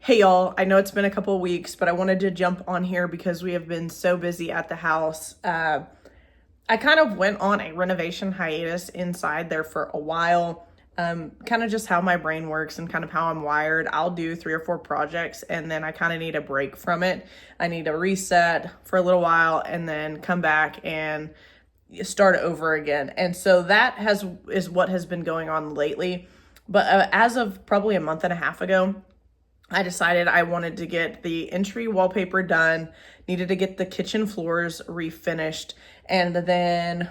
Hey y'all, I know it's been a couple of weeks, but I wanted to jump on here because we have been so busy at the house. I kind of went on a renovation hiatus inside there for a while. Kind of just how my brain works and kind of how I'm wired. I'll do 3 or 4 projects and then I kind of need a break from it. I need to reset for a little while and then come back and start over again. And so that is what has been going on lately. But as of probably a month and a half ago, I decided I wanted to get the entry wallpaper done, needed to get the kitchen floors refinished, and then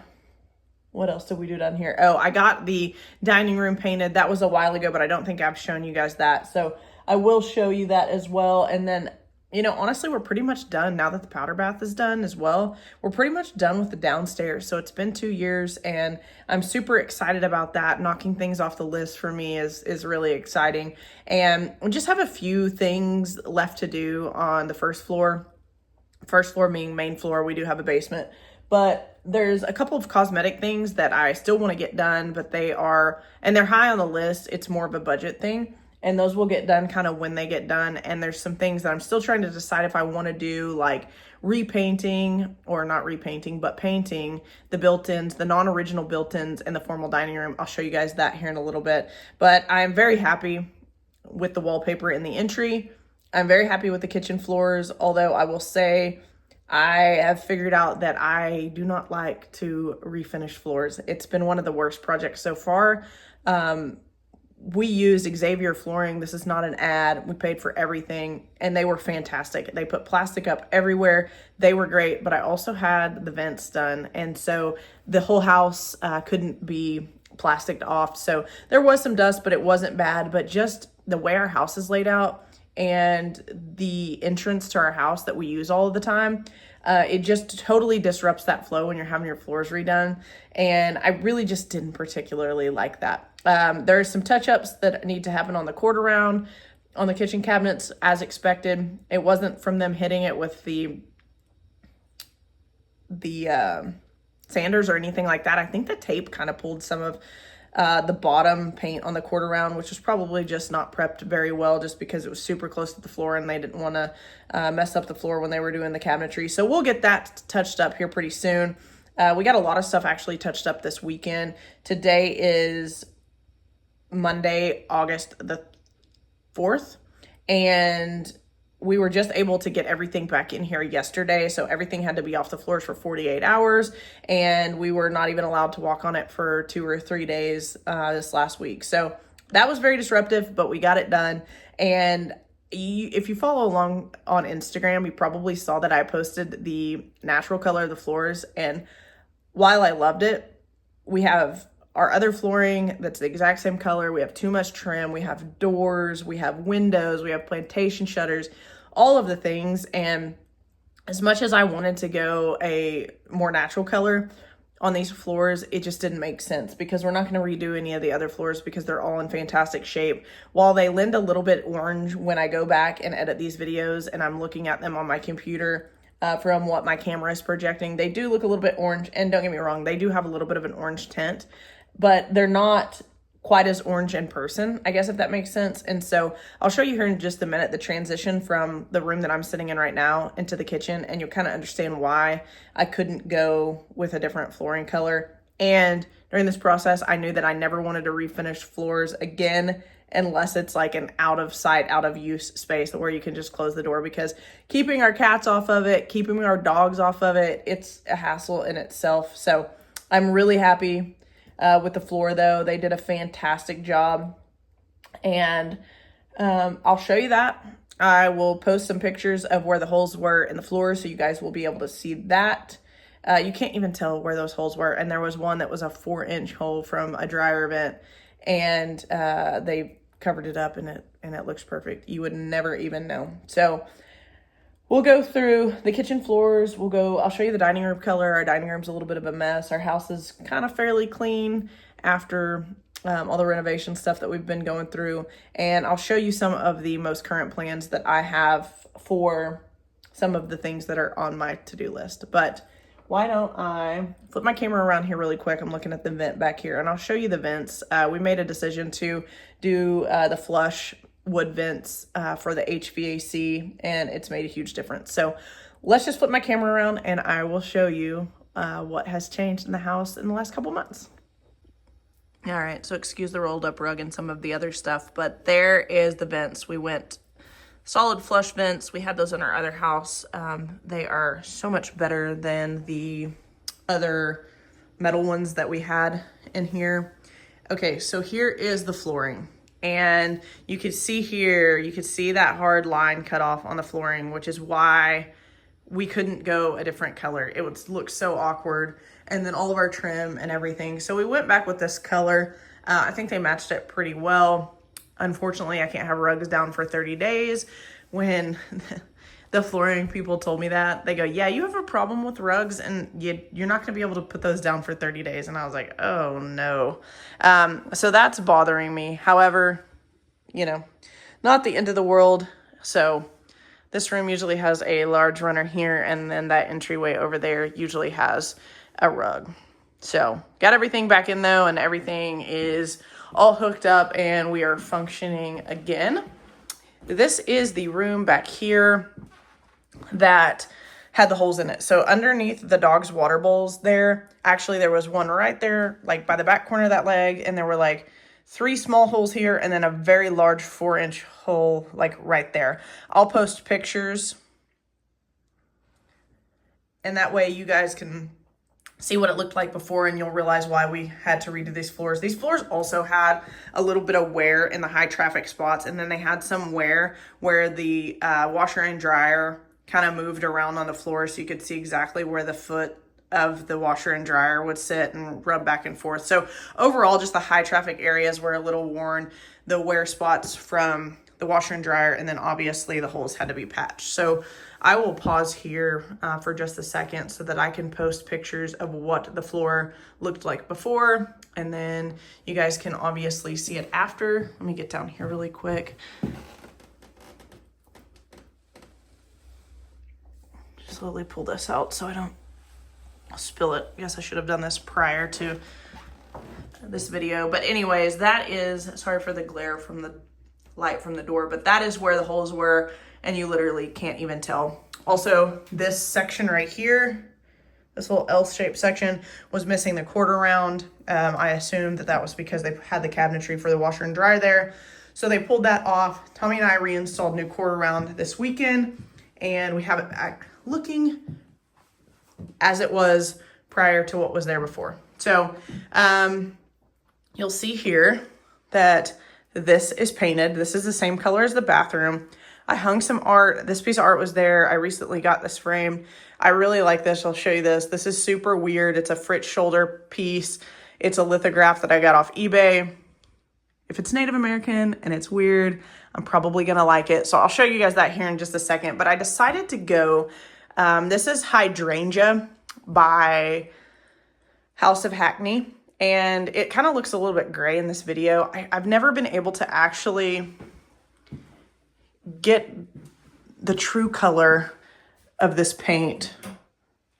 what else did we do down here? Oh, I got the dining room painted. That was a while ago, but I don't think I've shown you guys that. So I will show you that as well. And then, honestly, we're pretty much done now that the powder bath is done as well. We're pretty much done with the downstairs. So it's been 2 years and I'm super excited about that. Knocking things off the list for me is really exciting. And we just have a few things left to do on the first floor. First floor being main floor. We do have a basement, but there's a couple of cosmetic things that I still want to get done, but they're high on the list. It's more of a budget thing. And those will get done kind of when they get done. And there's some things that I'm still trying to decide if I want to do, like repainting or not repainting, but painting the built-ins, the non-original built-ins in the formal dining room. I'll show you guys that here in a little bit. But I'm very happy with the wallpaper in the entry. I'm very happy with the kitchen floors, although I will say I have figured out that I do not like to refinish floors. It's been one of the worst projects so far. We used Xavier flooring. This is not an ad. We paid for everything and they were fantastic. They put plastic up everywhere. They were great, but I also had the vents done. And so the whole house couldn't be plasticed off. So there was some dust, but it wasn't bad. But just the way our house is laid out and the entrance to our house that we use all of the time, it just totally disrupts that flow when you're having your floors redone. And I really just didn't particularly like that. There's some touch-ups that need to happen on the quarter round, on the kitchen cabinets as expected. It wasn't from them hitting it with the sanders or anything like that. I think the tape kind of pulled some of the bottom paint on the quarter round, which was probably just not prepped very well just because it was super close to the floor and they didn't want to mess up the floor when they were doing the cabinetry. So we'll get that touched up here pretty soon. We got a lot of stuff actually touched up this weekend. Today is Monday, August the 4th, and we were just able to get everything back in here yesterday. So everything had to be off the floors for 48 hours and we were not even allowed to walk on it for 2 or 3 days this last week. So that was very disruptive, but we got it done. And if you follow along on Instagram, you probably saw that I posted the natural color of the floors. And while I loved it, we have our other flooring that's the exact same color. We have too much trim. We have doors, we have windows, we have plantation shutters, all of the things. And as much as I wanted to go a more natural color on these floors, it just didn't make sense because we're not going to redo any of the other floors because they're all in fantastic shape. While they lend a little bit orange when I go back and edit these videos and I'm looking at them on my computer, from what my camera is projecting, they do look a little bit orange. And don't get me wrong, they do have a little bit of an orange tint, but they're not quite as orange in person, I guess, if that makes sense. And so I'll show you here in just a minute the transition from the room that I'm sitting in right now into the kitchen, and you'll kind of understand why I couldn't go with a different flooring color. And during this process, I knew that I never wanted to refinish floors again unless it's like an out of sight, out of use space where you can just close the door, because keeping our cats off of it, keeping our dogs off of it, it's a hassle in itself. So I'm really happy with the floor though. They did a fantastic job, and I'll show you that. I will post some pictures of where the holes were in the floor so you guys will be able to see that. You can't even tell where those holes were, and there was one that was a 4-inch hole from a dryer vent, and they covered it up and it looks perfect. You would never even know. So we'll go through the kitchen floors. I'll show you the dining room color. Our dining room's a little bit of a mess. Our house is kind of fairly clean after all the renovation stuff that we've been going through. And I'll show you some of the most current plans that I have for some of the things that are on my to-do list. But why don't I flip my camera around here really quick? I'm looking at the vent back here and I'll show you the vents. We made a decision to do the flush wood vents for the HVAC, and it's made a huge difference. So let's just flip my camera around and I will show you what has changed in the house in the last couple months. All right, so excuse the rolled up rug and some of the other stuff, but there is the vents. We went solid flush vents. We had those in our other house. They are so much better than the other metal ones that we had in here. Okay, so here is the flooring. And you could see here, you could see that hard line cut off on the flooring, which is why we couldn't go a different color. It would look so awkward. And then all of our trim and everything. So we went back with this color. I think they matched it pretty well. Unfortunately, I can't have rugs down for 30 days. When the flooring people told me that, they go, yeah, you have a problem with rugs and you're not gonna be able to put those down for 30 days. And I was like, oh no. So that's bothering me. However, you know, not the end of the world. So this room usually has a large runner here, and then that entryway over there usually has a rug. So got everything back in though, and everything is all hooked up and we are functioning again. This is the room back here that had the holes in it. So underneath the dog's water bowls there, actually there was one right there, like by the back corner of that leg, and there were like 3 small holes here and then a very large 4-inch hole like right there. I'll post pictures, and that way you guys can see what it looked like before, and you'll realize why we had to redo these floors. These floors also had a little bit of wear in the high traffic spots, and then they had some wear where the washer and dryer kind of moved around on the floor, so you could see exactly where the foot of the washer and dryer would sit and rub back and forth. So overall, just the high traffic areas were a little worn, the wear spots from the washer and dryer, and then obviously the holes had to be patched. So I will pause here for just a second so that I can post pictures of what the floor looked like before, and then you guys can obviously see it after. Let me get down here really quick. Slowly pull this out so I don't spill it. I guess I should have done this prior to this video. But anyways, that is, sorry for the glare from the light from the door, but that is where the holes were, and you literally can't even tell. Also, this section right here, this little L-shaped section, was missing the quarter round. I assumed that was because they had the cabinetry for the washer and dryer there. So they pulled that off. Tommy and I reinstalled new quarter round this weekend, and we have it back looking as it was prior to what was there before. So you'll see here that this is painted. This is the same color as the bathroom. I hung some art. This piece of art was there. I recently got this frame. I really like this. I'll show you this. This is super weird. It's a Fritz shoulder piece. It's a lithograph that I got off eBay. If it's Native American and it's weird, I'm probably gonna like it. So I'll show you guys that here in just a second. But I decided to go, this is Hydrangea by House of Hackney. And it kind of looks a little bit gray in this video. I've never been able to actually get the true color of this paint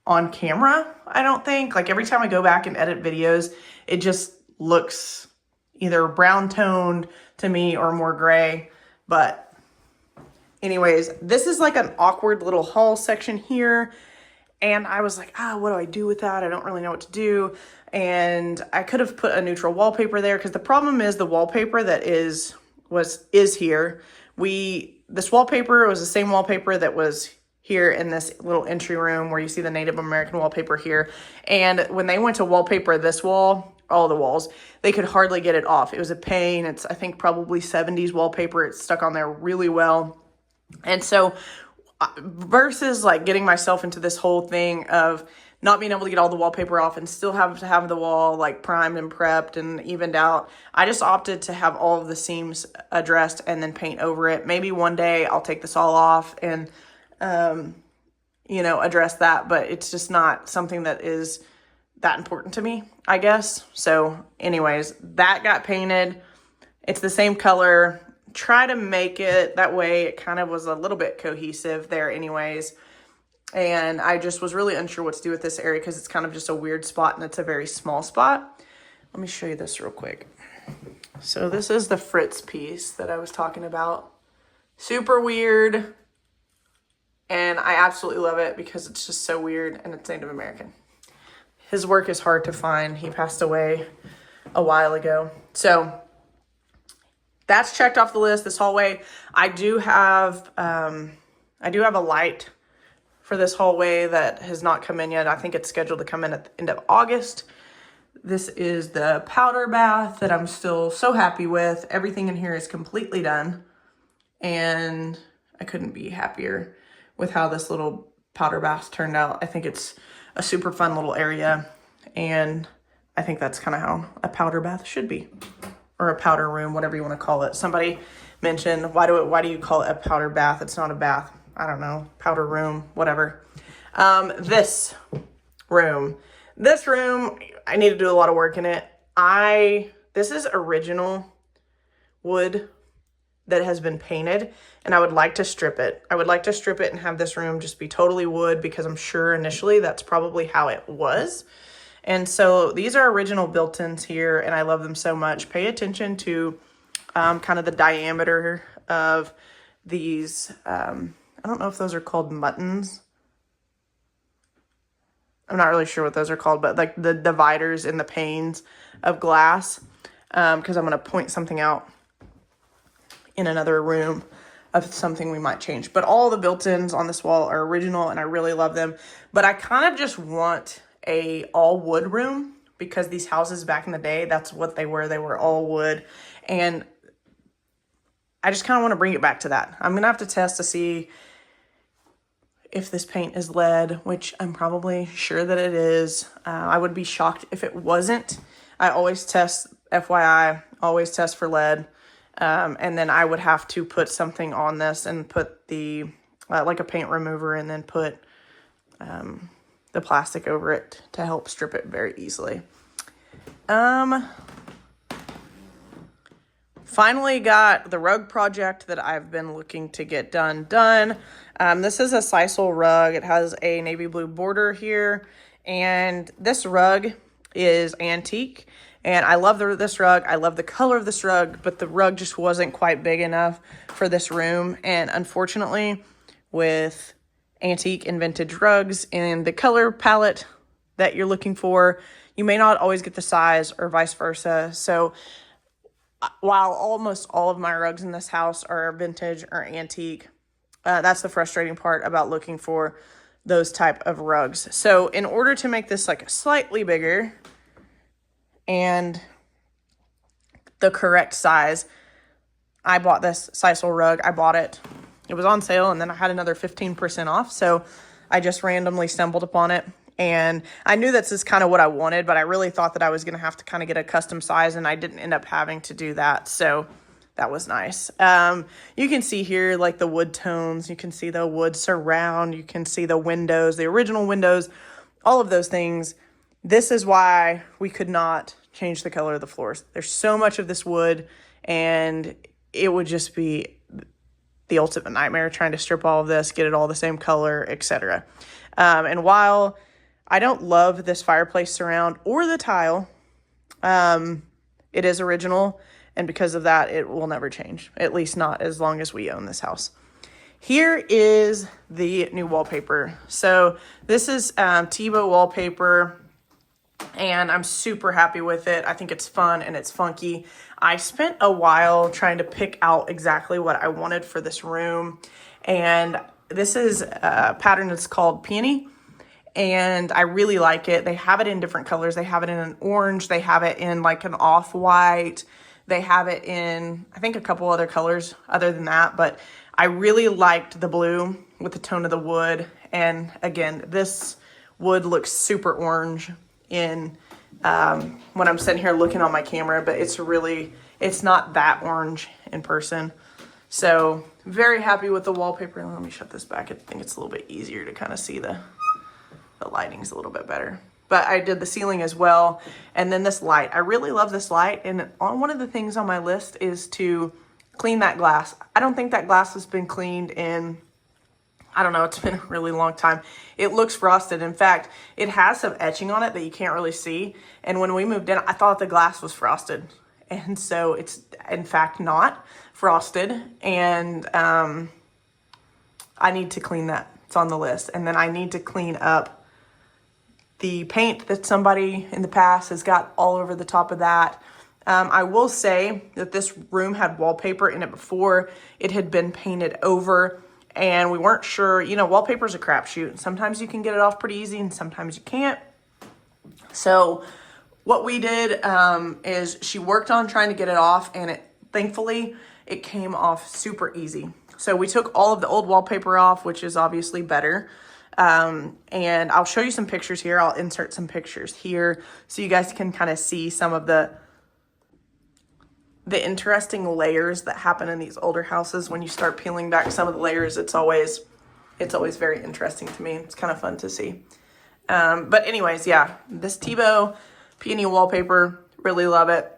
on camera, I don't think. Like every time I go back and edit videos, it just looks either brown toned to me or more gray. But anyways, this is like an awkward little hall section here. And I was like, what do I do with that? I don't really know what to do. And I could have put a neutral wallpaper there, because the problem is the wallpaper that is here. This wallpaper was the same wallpaper that was here in this little entry room where you see the Native American wallpaper here. And when they went to wallpaper this wall, all the walls, they could hardly get it off. It was a pain. It's, I think, probably 70s wallpaper. It's stuck on there really well. And so versus like getting myself into this whole thing of not being able to get all the wallpaper off and still have to have the wall like primed and prepped and evened out, I just opted to have all of the seams addressed and then paint over it. Maybe one day I'll take this all off and, you know, address that, but it's just not something that is that important to me, I guess. So anyways, that got painted. It's the same color. Try to make it that way. It kind of was a little bit cohesive there anyways. And I just was really unsure what to do with this area because it's kind of just a weird spot and it's a very small spot. Let me show you this real quick. So this is the Fritz piece that I was talking about. Super weird. And I absolutely love it because it's just so weird and it's Native American. His work is hard to find. He passed away a while ago. So that's checked off the list. This hallway, I do have a light for this hallway that has not come in yet. I think it's scheduled to come in at the end of August. This is the powder bath that I'm still so happy with. Everything in here is completely done. And I couldn't be happier with how this little powder bath turned out. I think it's a super fun little area. And I think that's kind of how a powder bath should be. Or a powder room, whatever you want to call it. Somebody mentioned, why do you call it a powder bath? It's not a bath. I don't know. Powder room, whatever. This room, I need to do a lot of work in it. This is original wood that has been painted, and I would like to strip it. I would like to strip it and have this room just be totally wood, because I'm sure initially that's probably how it was. And so these are original built-ins here, and I love them so much. Pay attention to kind of the diameter of these. I don't know if those are called muttons. I'm not really sure what those are called, but like the dividers in the panes of glass, because I'm going to point something out in another room of something we might change. But all the built-ins on this wall are original, and I really love them. But I kind of just want a all wood room, because these houses back in the day, that's what they were. They were all wood. And I just kind of want to bring it back to that. I'm going to have to test to see if this paint is lead, which I'm probably sure that it is. I would be shocked if it wasn't. I always test, FYI, always test for lead. And then I would have to put something on this and put the, like a paint remover, and then put the plastic over it to help strip it very easily. Finally got the rug project that I've been looking to get done. This is a sisal rug. It has a navy blue border here, and this rug is antique. And I love this rug. I love the color of this rug, but the rug just wasn't quite big enough for this room. And unfortunately, with antique and vintage rugs and the color palette that you're looking for, you may not always get the size, or vice versa. So while almost all of my rugs in this house are vintage or antique, that's the frustrating part about looking for those type of rugs. So in order to make this like slightly bigger and the correct size, I bought this sisal rug. I bought it. It was on sale, and then I had another 15% off. So I just randomly stumbled upon it, and I knew this is kind of what I wanted, but I really thought that I was going to have to kind of get a custom size, and I didn't end up having to do that. So that was nice. You can see here like the wood tones. You can see the wood surround. You can see the windows, the original windows, all of those things. This is why we could not change the color of the floors. There's so much of this wood, and it would just be the ultimate nightmare trying to strip all of this, get it all the same color, etc. And while I don't love this fireplace surround or the tile, it is original, and because of that, it will never change, at least not as long as we own this house. Here is the new wallpaper. So this is Tebow wallpaper, and I'm super happy with it. I think it's fun and it's funky. I spent a while trying to pick out exactly what I wanted for this room, and this is a pattern that's called Peony, and I really like it. They have it in different colors. They have it in an orange. They have it in like an off-white. They have it in, I think, a couple other colors other than that, but I really liked the blue with the tone of the wood. And again, this wood looks super orange in when I'm sitting here looking on my camera, but it's not that orange in person. So very happy with the wallpaper. Let me shut this back. I think it's a little bit easier to kind of see the lighting's a little bit better. But I did the ceiling as well. And then this light, I really love this light. And one of the things on my list is to clean that glass. I don't think that glass has been cleaned in, I don't know, it's been a really long time. It looks frosted. In fact, it has some etching on it that you can't really see. And when we moved in, I thought the glass was frosted. And so it's in fact not frosted, and I need to clean that. It's on the list. And then I need to clean up the paint that somebody in the past has got all over the top of that. I will say that this room had wallpaper in it before. It had been painted over, and we weren't sure. You know, wallpaper's a crapshoot. Sometimes you can get it off pretty easy, and sometimes you can't. So what we did is she worked on trying to get it off, and thankfully it came off super easy. So we took all of the old wallpaper off, which is obviously better. And I'll show you some pictures here. I'll insert some pictures here so you guys can kind of see some of the interesting layers that happen in these older houses. When you start peeling back some of the layers, it's always very interesting to me. It's kind of fun to see. But anyways, yeah, this Tebow peony wallpaper, really love it.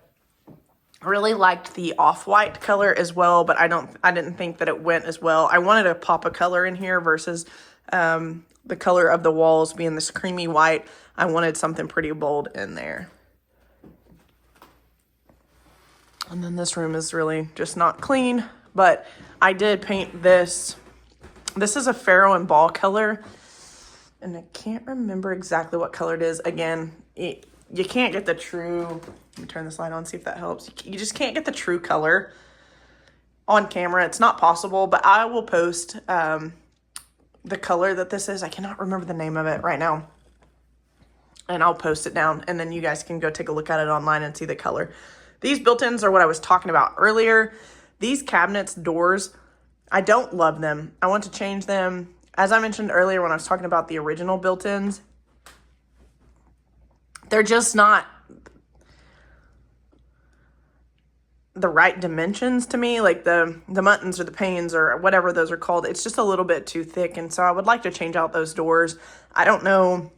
Really liked the off-white color as well, but I didn't think that it went as well. I wanted to pop a color in here versus the color of the walls being this creamy white. I wanted something pretty bold in there. And then this room is really just not clean, but I did paint this. This is a Faro and Ball color, and I can't remember exactly what color it is. Again, you can't get the true, let me turn this light on, see if that helps. You just can't get the true color on camera. It's not possible, but I will post the color that this is. I cannot remember the name of it right now, and I'll post it down, and then you guys can go take a look at it online and see the color. These built-ins are what I was talking about earlier. These cabinets, doors, I don't love them. I want to change them. As I mentioned earlier when I was talking about the original built-ins, they're just not the right dimensions to me, like the muttons or the panes or whatever those are called. It's just a little bit too thick, and so I would like to change out those doors. I don't know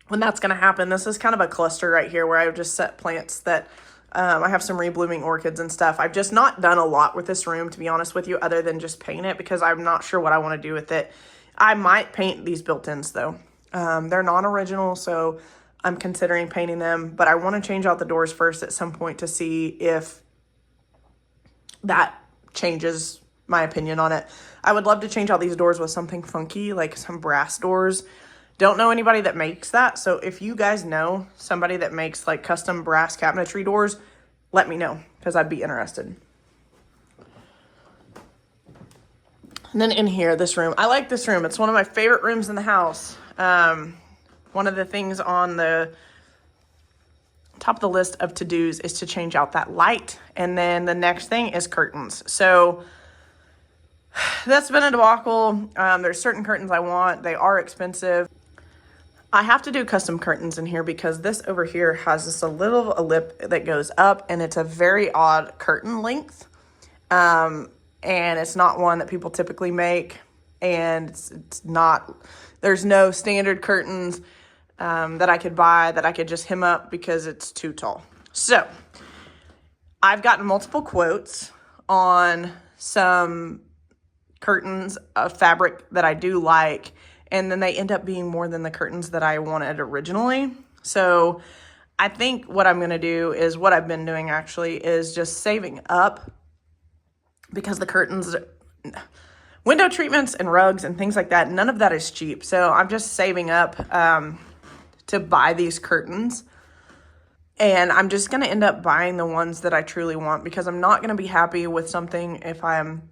when that's going to happen. This is kind of a cluster right here where I've just set plants that I have some reblooming orchids and stuff. I've just not done a lot with this room, to be honest with you, other than just paint it, because I'm not sure what I want to do with it. I might paint these built-ins though. They're non-original, so I'm considering painting them, but I want to change out the doors first at some point to see if that changes my opinion on it. I would love to change out these doors with something funky, like some brass doors. Don't know anybody that makes that, so if you guys know somebody that makes like custom brass cabinetry doors, let me know, because I'd be interested. And then in here, this room. I like this room. It's one of my favorite rooms in the house. One of the things on the top of the list of to-dos is to change out that light. And then the next thing is curtains. So that's been a debacle. There's certain curtains I want. They are expensive. I have to do custom curtains in here because this over here has just a lip that goes up, and it's a very odd curtain length. And it's not one that people typically make. And it's not, there's no standard curtains that I could buy that I could just hem up because it's too tall. So I've gotten multiple quotes on some curtains of fabric that I do like, and then they end up being more than the curtains that I wanted originally. So I think what I'm going to do is what I've been doing actually is just saving up, because the curtains, window treatments and rugs and things like that, none of that is cheap. So I'm just saving up to buy these curtains. And I'm just going to end up buying the ones that I truly want, because I'm not going to be happy with something if I'm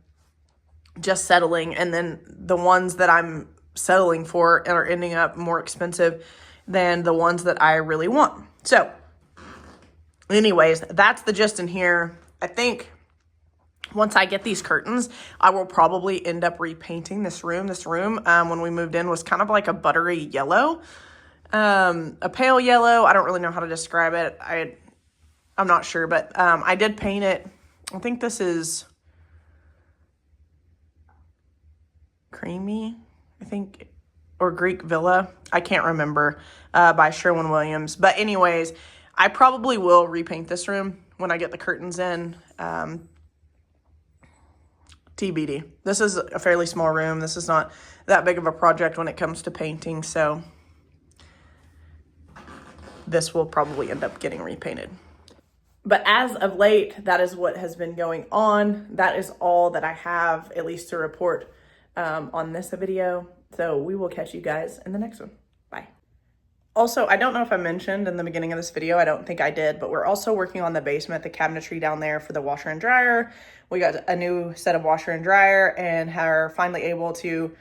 just settling, and then the ones that I'm settling for are ending up more expensive than the ones that I really want. So anyways, that's the gist in here. I think once I get these curtains, I will probably end up repainting this room. This room, when we moved in, was kind of like a buttery yellow, a pale yellow. I don't really know how to describe it. I'm not sure, but I did paint it. I think this is creamy, I think, or Greek Villa. I can't remember, by Sherwin-Williams. But anyways, I probably will repaint this room when I get the curtains in. TBD. This is a fairly small room. This is not that big of a project when it comes to painting, so this will probably end up getting repainted. But as of late, that is what has been going on. That is all that I have, at least to report on this video. So we will catch you guys in the next one. Bye. Also, I don't know if I mentioned in the beginning of this video, I don't think I did, but we're also working on the basement, the cabinetry down there for the washer and dryer. We got a new set of washer and dryer and are finally able to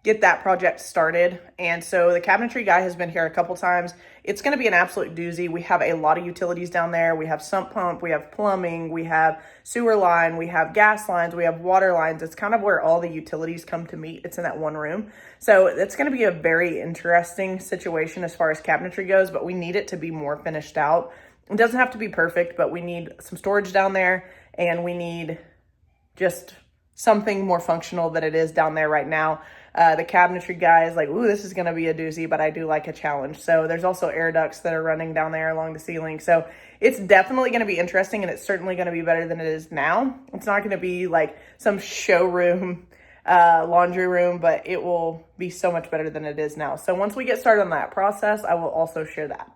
get that project started. And so the cabinetry guy has been here a couple times. It's going to be an absolute doozy. We have a lot of utilities down there. We have sump pump, we have plumbing, we have sewer line, we have gas lines, we have water lines. It's kind of where all the utilities come to meet. It's in that one room. So it's going to be a very interesting situation as far as cabinetry goes, but we need it to be more finished out. It doesn't have to be perfect, but we need some storage down there, and we need just something more functional than it is down there right now. The cabinetry guy is like, ooh, this is going to be a doozy, but I do like a challenge. So there's also air ducts that are running down there along the ceiling. So it's definitely going to be interesting, and it's certainly going to be better than it is now. It's not going to be like some showroom, laundry room, but it will be so much better than it is now. So once we get started on that process, I will also share that.